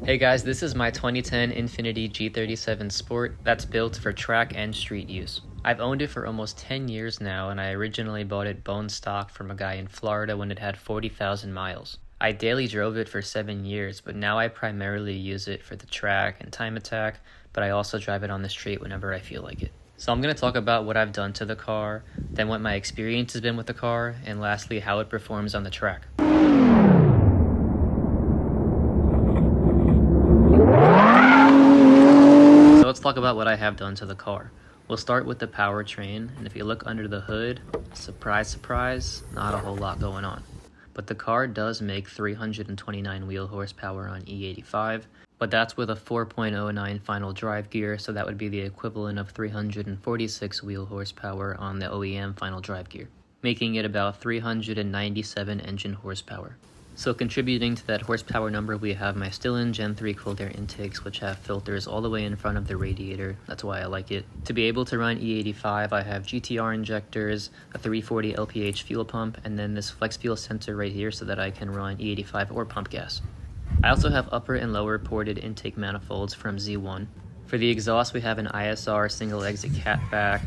Hey guys, this is my 2010 Infiniti G37 Sport that's built for track and street use. I've owned it for almost 10 years now, and I originally bought it bone stock from a guy in Florida when it had 40,000 miles. I daily drove it for 7 years, but now I primarily use it for the track and time attack, but I also drive it on the street whenever I feel like it. So I'm going to talk about what I've done to the car, then what my experience has been with the car, and lastly how it performs on the track. Let's talk about what I have done to the car. We'll start with the powertrain, and if you look under the hood, surprise, surprise, not a whole lot going on. But the car does make 329 wheel horsepower on E85, but that's with a 4.09 final drive gear, so that would be the equivalent of 346 wheel horsepower on the OEM final drive gear, making it about 397 engine horsepower. So contributing to that horsepower number, we have my Stillen Gen 3 cold air intakes, which have filters all the way in front of the radiator. That's why I like it. To be able to run E85, I have GTR injectors, a 340 LPH fuel pump, and then this flex fuel sensor right here so that I can run E85 or pump gas. I also have upper and lower ported intake manifolds from Z1. For the exhaust, we have an ISR single exit catback,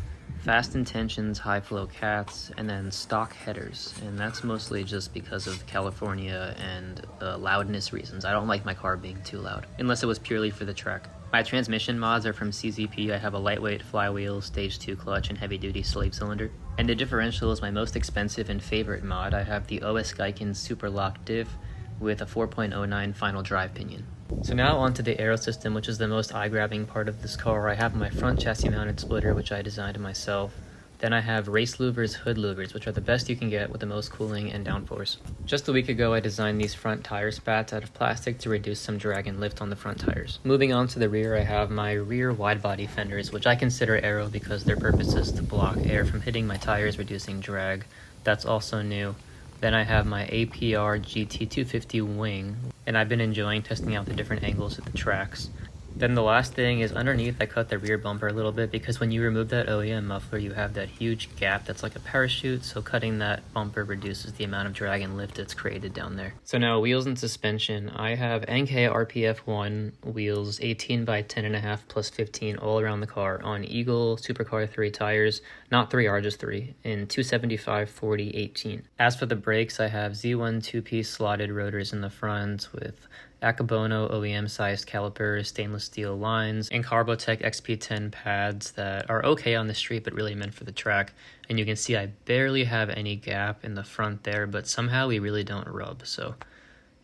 fast intentions, high flow cats, and then stock headers, and that's mostly just because of California and the loudness reasons. I don't like my car being too loud, unless it was purely for the track. My transmission mods are from CZP. I have a lightweight flywheel, stage 2 clutch, and heavy duty slave cylinder. And the differential is my most expensive and favorite mod. I have the OS Geiken Super Lock Diff with a 4.09 final drive pinion. So now onto the aero system, which is the most eye-grabbing part of this car. I have my front chassis-mounted splitter, which I designed myself. Then I have race louvers, hood louvers, which are the best you can get with the most cooling and downforce. Just a week ago, I designed these front tire spats out of plastic to reduce some drag and lift on the front tires. Moving on to the rear, I have my rear wide-body fenders, which I consider aero because their purpose is to block air from hitting my tires, reducing drag. That's also new. Then I have my APR GT250 wing, and I've been enjoying testing out the different angles of the tracks. Then the last thing is underneath I cut the rear bumper a little bit because when you remove that OEM muffler you have that huge gap that's like a parachute, so cutting that bumper reduces the amount of drag and lift that's created down there. So now wheels and suspension. I have NK RPF1 wheels 18 by 10.5 plus 15 all around the car on Eagle Supercar 3 tires, not 3R, just 3, in 275 40 18. As for the brakes, I have Z1 2-piece slotted rotors in the front with Akabono OEM-sized calipers, stainless steel lines, and Carbotech XP10 pads that are okay on the street but really meant for the track. And you can see I barely have any gap in the front there, but somehow we really don't rub, so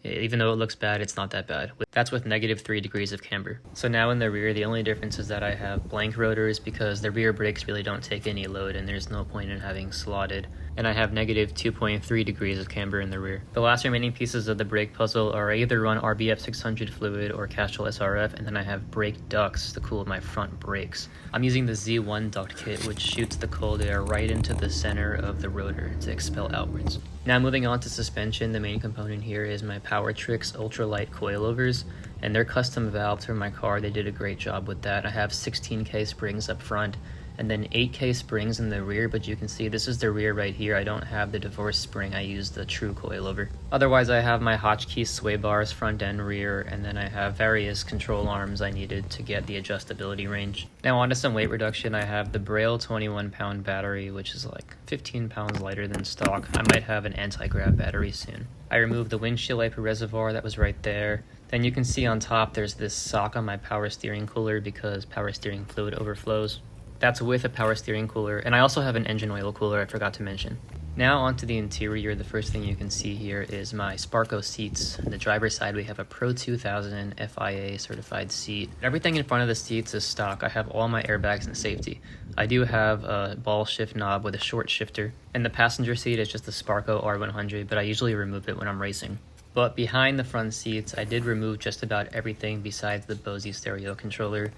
even though it looks bad, it's not that bad. That's with -3 degrees of camber. So now in the rear, the only difference is that I have blank rotors because the rear brakes really don't take any load and there's no point in having slotted. And I have -2.3 degrees of camber in the rear. The last remaining pieces of the brake puzzle are I either run RBF 600 fluid or Castrol SRF, and then I have brake ducts to cool my front brakes. I'm using the Z1 duct kit, which shoots the cold air right into the center of the rotor to expel outwards. Now moving on to suspension, the main component here is my Powertrix ultralight coilovers, and they're custom valved for my car. They did a great job with that. I have 16K springs up front and then 8K springs in the rear, but you can see this is the rear right here. I don't have the divorce spring, I use the true coilover. Otherwise I have my Hotchkiss sway bars front and rear, and then I have various control arms I needed to get the adjustability range. Now onto some weight reduction. I have the Braille 21-pound battery, which is like 15 pounds lighter than stock. I might have an anti-grav battery soon. I removed the windshield wiper reservoir that was right there. Then you can see on top there's this sock on my power steering cooler because power steering fluid overflows. That's with a power steering cooler, and I also have an engine oil cooler I forgot to mention. Now onto the interior. The first thing you can see here is my Sparco seats. On the driver's side we have a Pro 2000 FIA certified seat. Everything in front of the seats is stock. I have all my airbags and safety. I do have a ball shift knob with a short shifter, and the passenger seat is just the Sparco R100, but I usually remove it when I'm racing. But behind the front seats, I did remove just about everything besides the Bose stereo controller.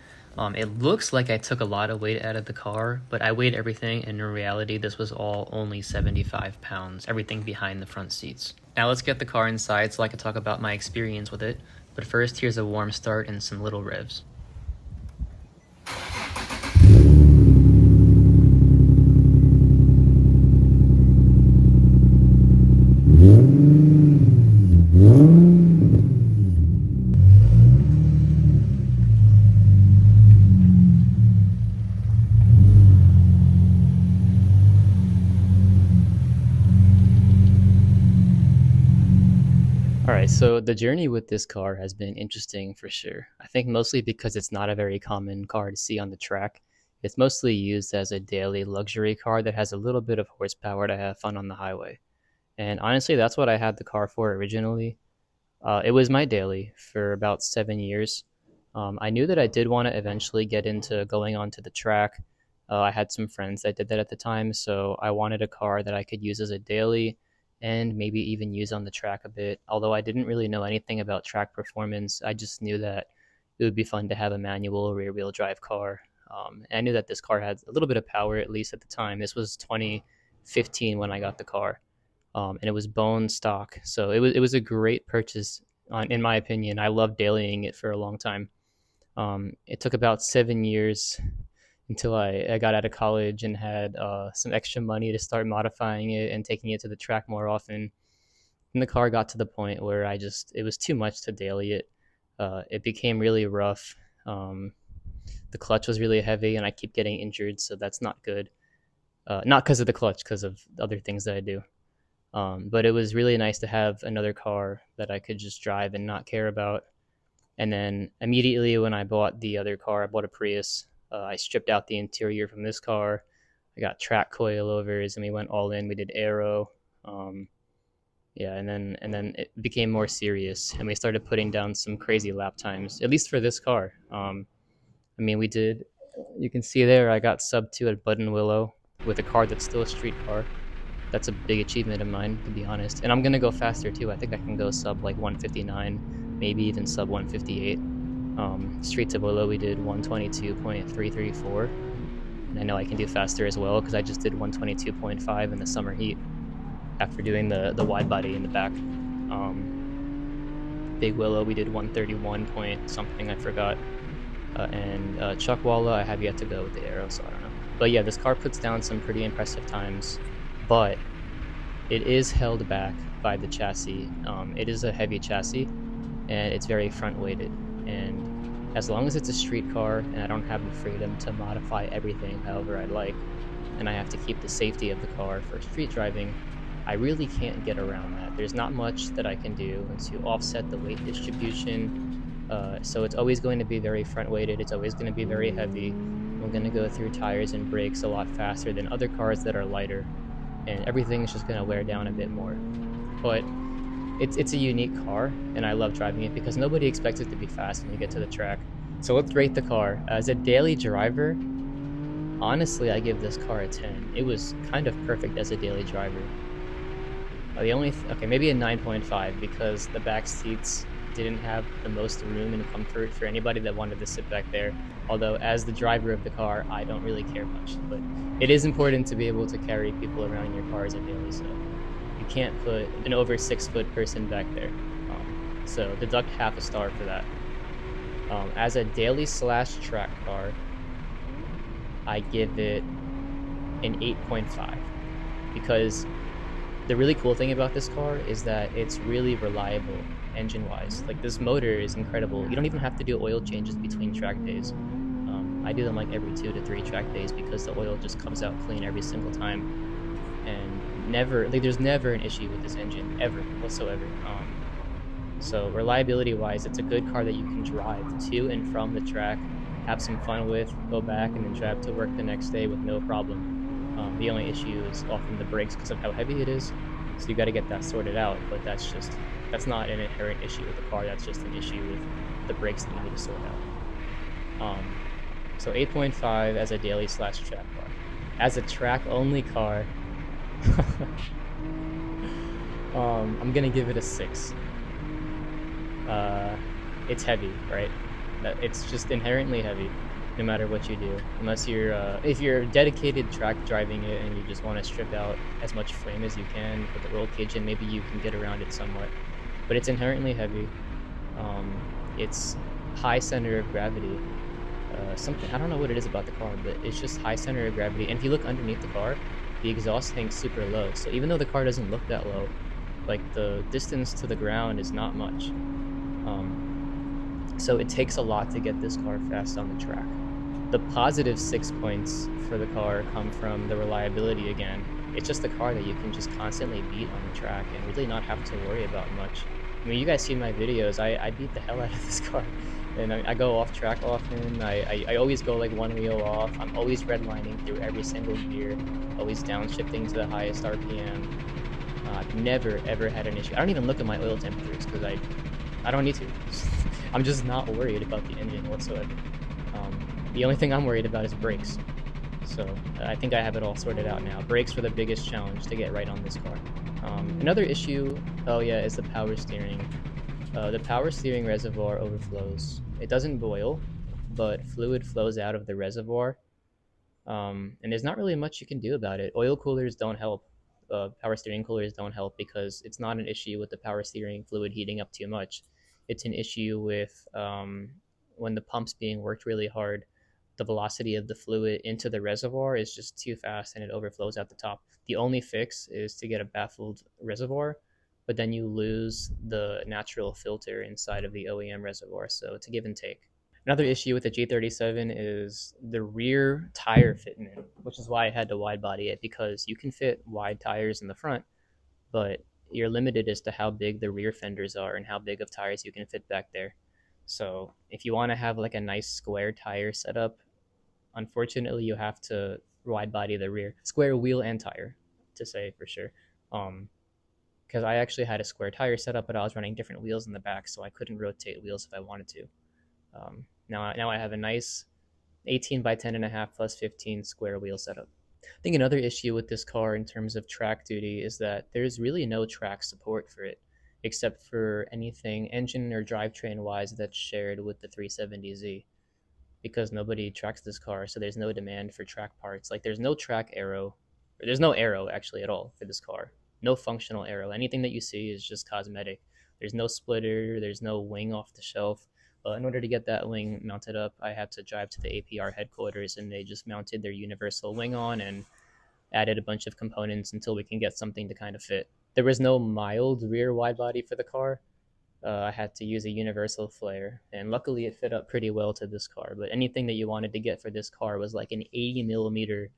It looks like I took a lot of weight out of the car, but I weighed everything, and in reality this was all only 75 pounds, everything behind the front seats. Now let's get the car inside so I can talk about my experience with it, but first here's a warm start and some little revs. so the journey with this car has been interesting for sure. I think mostly because it's not a very common car to see on the track. It's mostly used as a daily luxury car that has a little bit of horsepower to have fun on the highway. And honestly, that's what I had the car for originally. It was my daily for about 7 years. I knew that I did want to eventually get into going onto the track. I had some friends that did that at the time, so I wanted a car that I could use as a daily and maybe even use on the track a bit. Although I didn't really know anything about track performance, I just knew that it would be fun to have a manual rear wheel drive car. And I knew that this car had a little bit of power, at least at the time. This was 2015 when I got the car, and it was bone stock. So it was a great purchase, in my opinion. I loved dailying it for a long time. It took about 7 years until I got out of college and had some extra money to start modifying it and taking it to the track more often. And the car got to the point where it was too much to daily it. It became really rough. The clutch was really heavy, and I keep getting injured, so that's not good. Not because of the clutch, because of other things that I do. But it was really nice to have another car that I could just drive and not care about. And then immediately when I bought the other car, I bought a Prius. I stripped out the interior from this car. I got track coilovers, and we went all in. We did aero. Yeah, and then it became more serious, and we started putting down some crazy lap times, at least for this car. I mean, we did. You can see there, I got sub 2 at Button Willow with a car that's still a street car. That's a big achievement of mine, to be honest. And I'm gonna go faster too. I think I can go sub like 159, maybe even sub 158. Street to Willow, we did 122.334. And I know I can do faster as well because I just did 122.5 in the summer heat after doing the wide body in the back. Big Willow, we did 131 point something, I forgot. And Chuckwalla, I have yet to go with the aero, so I don't know. But yeah, this car puts down some pretty impressive times, but it is held back by the chassis. It is a heavy chassis, and it's very front-weighted. And as long as it's a street car, and I don't have the freedom to modify everything however I like, and I have to keep the safety of the car for street driving, I really can't get around that. There's not much that I can do to offset the weight distribution. So it's always going to be very front-weighted. It's always going to be very heavy. I'm going to go through tires and brakes a lot faster than other cars that are lighter, and everything's just going to wear down a bit more. But it's a unique car, and I love driving it because nobody expects it to be fast when you get to the track. So let's rate the car. As a daily driver, honestly, I give this car a 10. It was kind of perfect as a daily driver. Maybe a 9.5 because the back seats didn't have the most room and comfort for anybody that wanted to sit back there. Although as the driver of the car, I don't really care much, but it is important to be able to carry people around in your car as a daily, so you can't put an over 6-foot person back there. So deduct half a star for that. As a daily / track car, I give it an 8.5 because the really cool thing about this car is that it's really reliable engine-wise. Like, this motor is incredible. You don't even have to do oil changes between track days. I do them like every 2 to 3 track days because the oil just comes out clean every single time, and there's never an issue with this engine ever whatsoever. So reliability-wise, it's a good car that you can drive to and from the track, have some fun with, go back, and then drive to work the next day with no problem. The only issue is often the brakes because of how heavy it is, so you got to get that sorted out. But that's not an inherent issue with the car. That's just an issue with the brakes that you need to sort out. So 8.5 as a daily / track car. As a track only car, I'm gonna give it a 6. It's heavy, right? It's just inherently heavy, no matter what you do. Unless if you're dedicated track driving it and you just want to strip out as much frame as you can, put the roll cage in, maybe you can get around it somewhat. But it's inherently heavy. It's high center of gravity. I don't know what it is about the car, but it's just high center of gravity. And if you look underneath the car, the exhaust hangs super low. So even though the car doesn't look that low, like, the distance to the ground is not much. So it takes a lot to get this car fast on the track. The positive 6 points for the car come from the reliability again. It's just a car that you can just constantly beat on the track and really not have to worry about much. I mean, you guys see my videos. I beat the hell out of this car, and I go off track often. I always go like one wheel off. I'm always redlining through every single gear, always downshifting to the highest RPM. I've never ever had an issue. I don't even look at my oil temperatures because I don't need to. I'm just not worried about the engine whatsoever. The only thing I'm worried about is brakes. So I think I have it all sorted out now. Brakes were the biggest challenge to get right on this car. Another issue, oh yeah, is the power steering. The power steering reservoir overflows. It doesn't boil, but fluid flows out of the reservoir, and there's not really much you can do about it. Oil coolers don't help. Power steering coolers don't help because it's not an issue with the power steering fluid heating up too much. It's an issue with when the pump's being worked really hard, the velocity of the fluid into the reservoir is just too fast and it overflows out the top. The only fix is to get a baffled reservoir, but then you lose the natural filter inside of the OEM reservoir. So it's a give and take. Another issue with the G37 is the rear tire fitment, which is why I had to wide body it, because you can fit wide tires in the front, but you're limited as to how big the rear fenders are and how big of tires you can fit back there. So if you want to have like a nice square tire setup, unfortunately you have to wide body the rear, square wheel and tire, to say for sure. Because I actually had a square tire setup, but I was running different wheels in the back, so I couldn't rotate wheels if I wanted to. Now I have a nice 18 by 10.5 plus 15 square wheel setup. I think another issue with this car in terms of track duty is that there's really no track support for it, except for anything engine or drivetrain wise that's shared with the 370Z, because nobody tracks this car, so there's no demand for track parts. Like there's no track arrow, or there's no arrow actually at all for this car. No functional arrow. Anything that you see is just cosmetic. There's no splitter, there's no wing off the shelf. In order to get that wing mounted up, I had to drive to the APR headquarters, and they just mounted their universal wing on and added a bunch of components until we can get something to kind of fit. There was no mild rear wide body for the car. I had to use a universal flare, and luckily it fit up pretty well to this car. But anything that you wanted to get for this car was like an 80 millimeter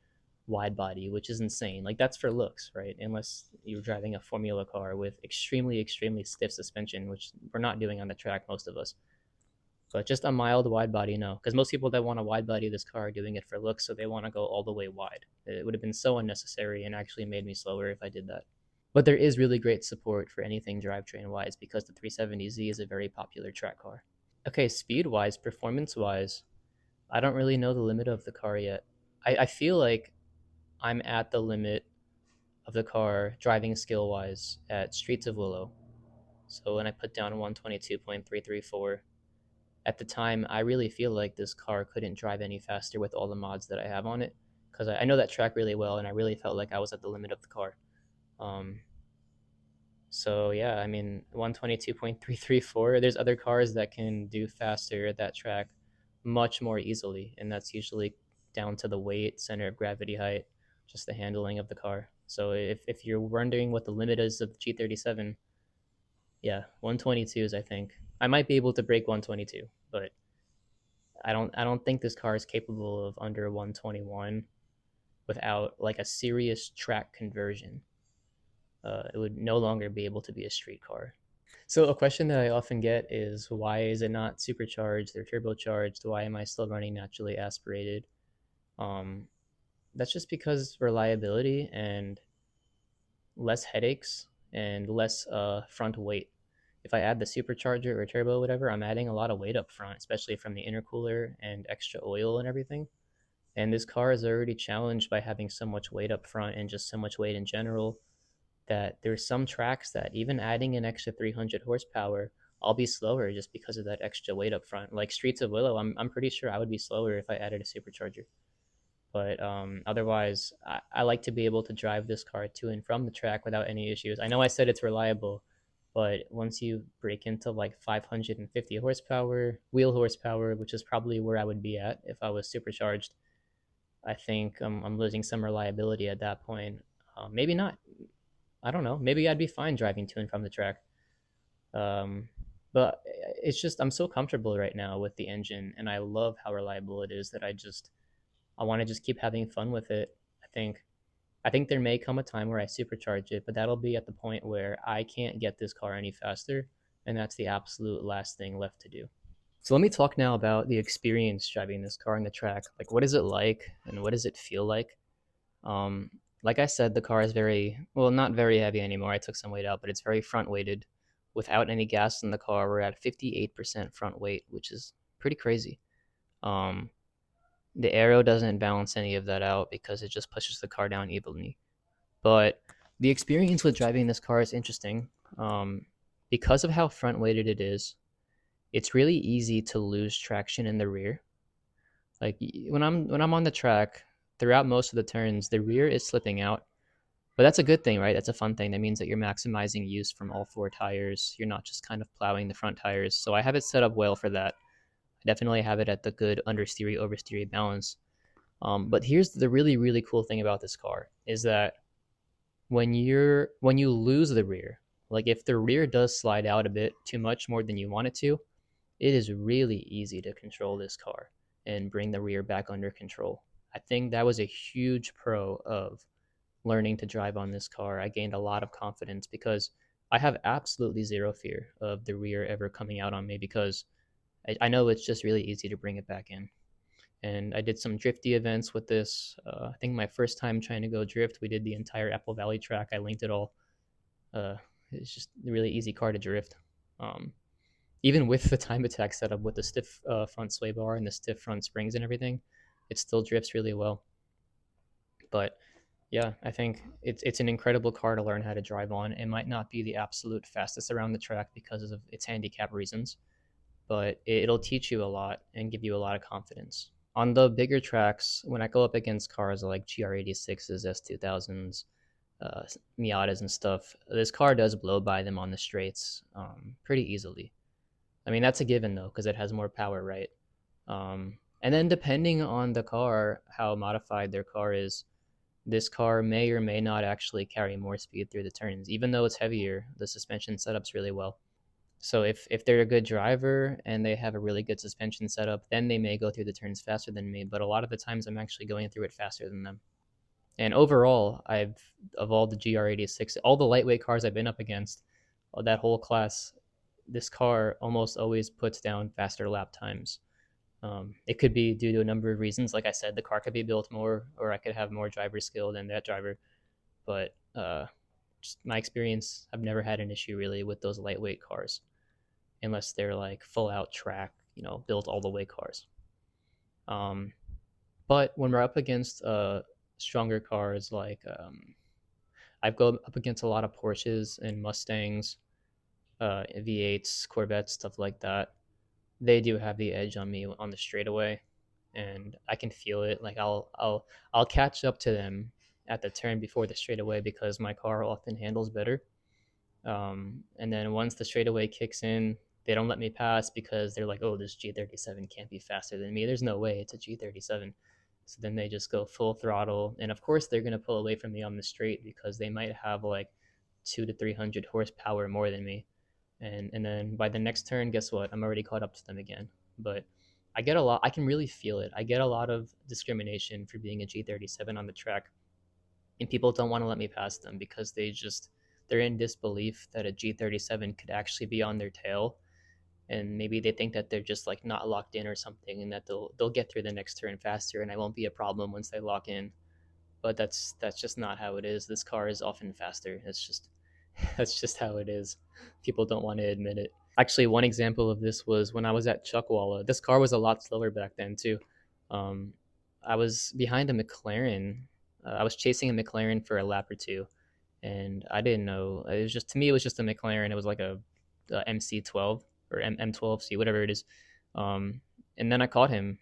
wide body, which is insane. Like that's for looks, right? Unless you're driving a Formula car with extremely, extremely stiff suspension, which we're not doing on the track, most of us. But just a mild wide body, no. Because most people that want to wide body this car are doing it for looks, so they want to go all the way wide. It would have been so unnecessary and actually made me slower if I did that. But there is really great support for anything drivetrain wise because the 370Z is a very popular track car. Okay, speed wise, performance wise, I don't really know the limit of the car yet. I feel like I'm at the limit of the car driving skill wise at Streets of Willow. So when I put down 122.334, at the time, I really feel like this car couldn't drive any faster with all the mods that I have on it because I know that track really well, and I really felt like I was at the limit of the car. Um, so yeah, I mean, 122.334. There's other cars that can do faster at that track much more easily, and that's usually down to the weight, center of gravity height, just the handling of the car. So if you're wondering what the limit is of the G37, yeah, 122 is I think. I might be able to break 122, but I don't think this car is capable of under 121 without like a serious track conversion. It would no longer be able to be a street car. So a question that I often get is why is it not supercharged or turbocharged? Why am I still running naturally aspirated? Um, that's just because reliability and less headaches and less front weight. If I add the supercharger or turbo, whatever, I'm adding a lot of weight up front, especially from the intercooler and extra oil and everything. And this car is already challenged by having so much weight up front and just so much weight in general that there's some tracks that even adding an extra 300 horsepower, I'll be slower just because of that extra weight up front. Like Streets of Willow, I'm pretty sure I would be slower if I added a supercharger. But otherwise, I like to be able to drive this car to and from the track without any issues. I know I said it's reliable, but once you break into like 550 horsepower, wheel horsepower, which is probably where I would be at if I was supercharged, I think I'm losing some reliability at that point. Maybe not. I don't know. Maybe I'd be fine driving to and from the track. Um, but it's just I'm so comfortable right now with the engine, and I love how reliable it is that I want to just keep having fun with it. I think there may come a time where I supercharge it, but that'll be at the point where I can't get this car any faster and that's the absolute last thing left to do. So let me talk now about the experience driving this car on the track. Like, what is it like, and what does it feel like? Um, like I said, the car is very well, not very heavy anymore. I took some weight out, but it's very front weighted. Without any gas in the car, we're at 58% front weight, which is pretty crazy. Um, the aero doesn't balance any of that out because it just pushes the car down evenly. But the experience with driving this car is interesting. Um, because of how front weighted it is, it's really easy to lose traction in the rear. Like when I'm on the track, throughout most of the turns, the rear is slipping out. But that's a good thing, right? That's a fun thing. That means that you're maximizing use from all four tires. You're not just kind of plowing the front tires. So I have it set up well for that. I definitely have it at the good understeery oversteery balance. But here's the really really cool thing about this car is that when you lose the rear, like if the rear does slide out a bit too much more than you want it to, it is really easy to control this car and bring the rear back under control. I think that was a huge pro of learning to drive on this car. I gained a lot of confidence because I have absolutely zero fear of the rear ever coming out on me because I know it's just really easy to bring it back in. And I did some drifty events with this. I think my first time trying to go drift, we did the entire Apple Valley track. I linked it all. Uh, it's just a really easy car to drift. Um, Even with the time attack setup with the stiff front sway bar and the stiff front springs and everything, it still drifts really well. But yeah, I think it's an incredible car to learn how to drive on. It might not be the absolute fastest around the track because of its handicap reasons, but it'll teach you a lot and give you a lot of confidence. On the bigger tracks, when I go up against cars like GR86s, S2000s, uh, Miatas, and stuff, this car does blow by them on the straights pretty easily. I mean, that's a given though, because it has more power, right? And then depending on the car, how modified their car is, this car may or may not actually carry more speed through the turns. Even though it's heavier, the suspension setup's really well. So if they're a good driver and they have a really good suspension setup, then they may go through the turns faster than me. But a lot of the times, I'm actually going through it faster than them. And overall, I've of all the GR86, all the lightweight cars I've been up against, that whole class, this car almost always puts down faster lap times. It could be due to a number of reasons. Like I said, the car could be built more, or I could have more driver skill than that driver. But just my experience, I've never had an issue really with those lightweight cars, unless they're like full out track, built all the way cars. Um, but when we're up against stronger cars, like I've gone up against a lot of Porsches and Mustangs, V8s, Corvettes, stuff like that. They do have the edge on me on the straightaway, and I can feel it. Like I'll catch up to them at the turn before the straightaway because my car often handles better. And then once the straightaway kicks in, they don't let me pass because they're like, "Oh, this G37 can't be faster than me." There's no way. It's a G37. So then they just go full throttle, and of course they're gonna pull away from me on the straight because they might have like 200 to 300 horsepower more than me. And then by the next turn, guess what? I'm already caught up to them again. But I get a lot. I can really feel it. I get a lot of discrimination for being a G37 on the track, and people don't want to let me pass them because they're in disbelief that a G37 could actually be on their tail, and maybe they think that they're just like not locked in or something, and that they'll get through the next turn faster, and I won't be a problem once they lock in. But that's just not how it is. This car is often faster. It's just that's just how it is. People don't want to admit it. Actually, one example of this was when I was at Chuckwalla. This car was a lot slower back then too. Um, I was behind a McLaren. I was chasing a McLaren for a lap or two, and I didn't know. It was just to me, it was just a McLaren. It was like a MC12 or M12C, whatever it is. Um, and then I caught him.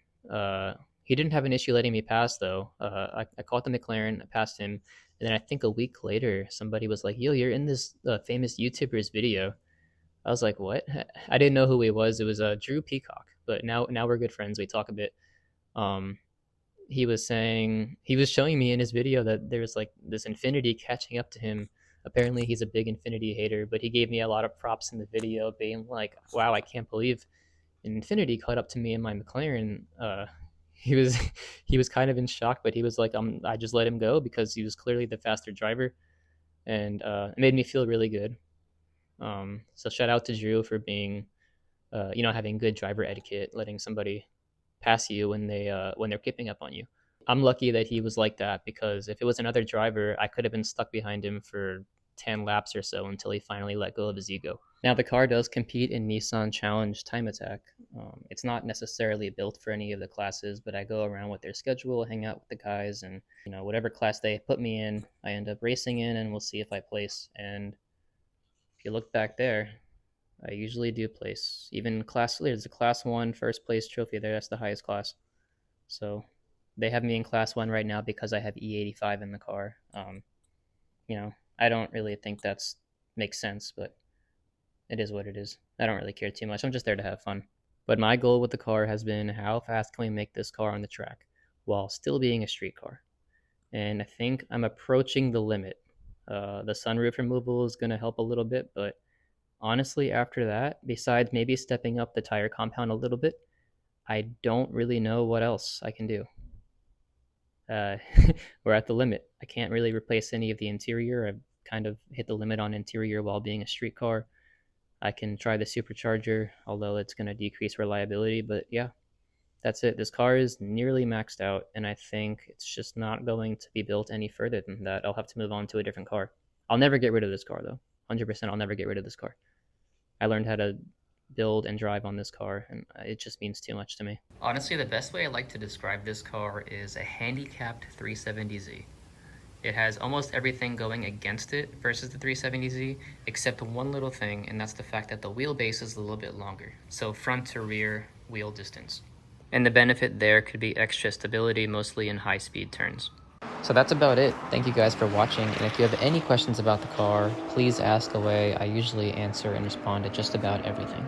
He didn't have an issue letting me pass though. I caught the McLaren, I passed him, and then I think a week later, somebody was like, "Yo, you're in this famous YouTuber's video." I was like, "What?" I didn't know who he was. It was Drew Peacock, but now we're good friends. We talk a bit. Um, he was showing me in his video that there was like this Infinity catching up to him. Apparently, he's a big Infinity hater, but he gave me a lot of props in the video, being like, "Wow, I can't believe Infinity caught up to me in my McLaren." He was he was kind of in shock, but he was like, I just let him go because he was clearly the faster driver, and it made me feel really good. So shout out to Drew for being, having good driver etiquette, letting somebody pass you when they're keeping up on you. I'm lucky that he was like that, because if it was another driver, I could have been stuck behind him for 10 laps or so until he finally let go of his ego. Now, the car does compete in Nissan Challenge Time Attack. It's not necessarily built for any of the classes, but I go around with their schedule, hang out with the guys, and whatever class they put me in, I end up racing in, and we'll see if I place. And if you look back there, I usually do place. Even there's a class 1 first place trophy there. That's the highest class. So they have me in class 1 right now because I have E85 in the car. I don't really think that's makes sense, but it is what it is. I don't really care too much. I'm just there to have fun. But my goal with the car has been, how fast can we make this car on the track while still being a street car? And I think I'm approaching the limit. The sunroof removal is going to help a little bit, but honestly, after that, besides maybe stepping up the tire compound a little bit, I don't really know what else I can do. We're at the limit. I can't really replace any of the interior. I've kind of hit the limit on interior while being a street car. I can try the supercharger, although it's going to decrease reliability. But yeah, that's it. This car is nearly maxed out, and I think it's just not going to be built any further than that. I'll have to move on to a different car. I'll never get rid of this car, though. 100%, I'll never get rid of this car. I learned how to build and drive on this car, and it just means too much to me. Honestly, the best way I like to describe this car is a handicapped 370Z. It has almost everything going against it versus the 370Z, except one little thing, and that's the fact that the wheelbase is a little bit longer, so front to rear wheel distance. And the benefit there could be extra stability, mostly in high-speed turns. So that's about it. Thank you guys for watching, and if you have any questions about the car, please ask away. I usually answer and respond to just about everything.